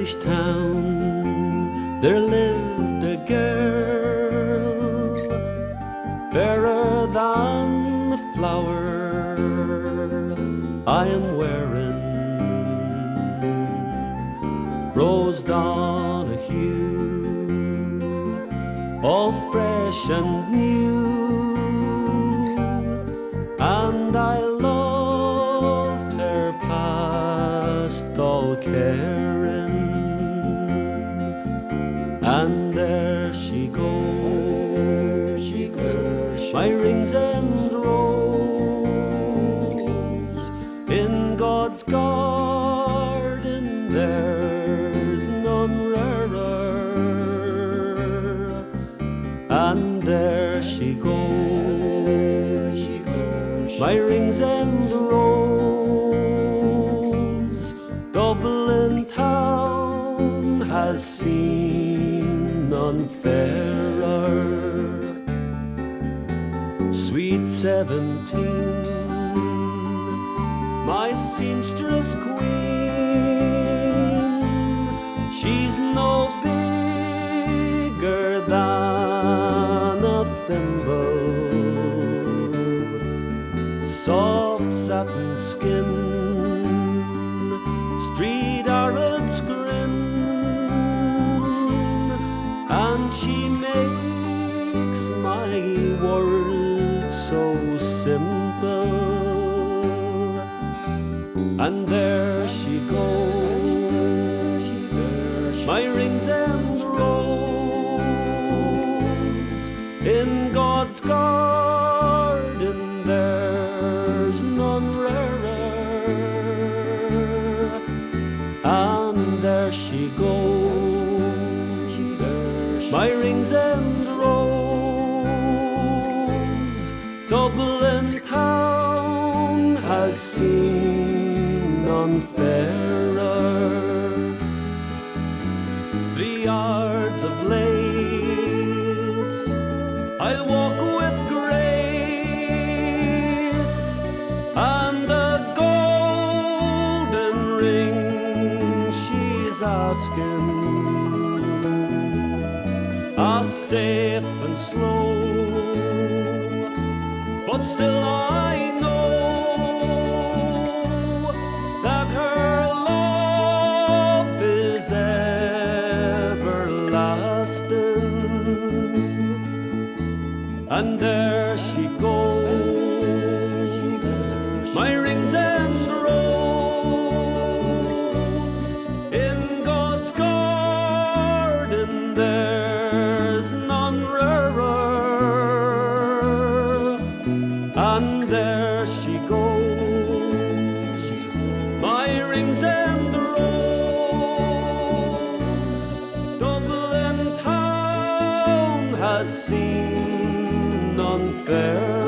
English town there lived a girl fairer than the flower I am wearing. Rose Donahue, all fresh and new, and I loved her past all caring. And there she goes, my rings and rose. In God's garden there's none rarer. And there she goes, my rings and rose. Dublin town has seen none fairer. Sweet 17, my seamstress queen, she's no bigger than a thimble, soft satin skin, street Arab's grin, and she makes my world so simple. And there she goes, my rings and rose. In God's garden there's none rarer. And there she goes, my rings and rose. Dublin town has seen none fairer. 3 yards of lace I'll walk with grace, and the golden ring she's asking. Safe and slow, but still I know that her love is everlasting. And there she goes, my rings and rose. In God's garden there's none rarer. And there she goes, my rings and rose. Dublin town has seen none fairer.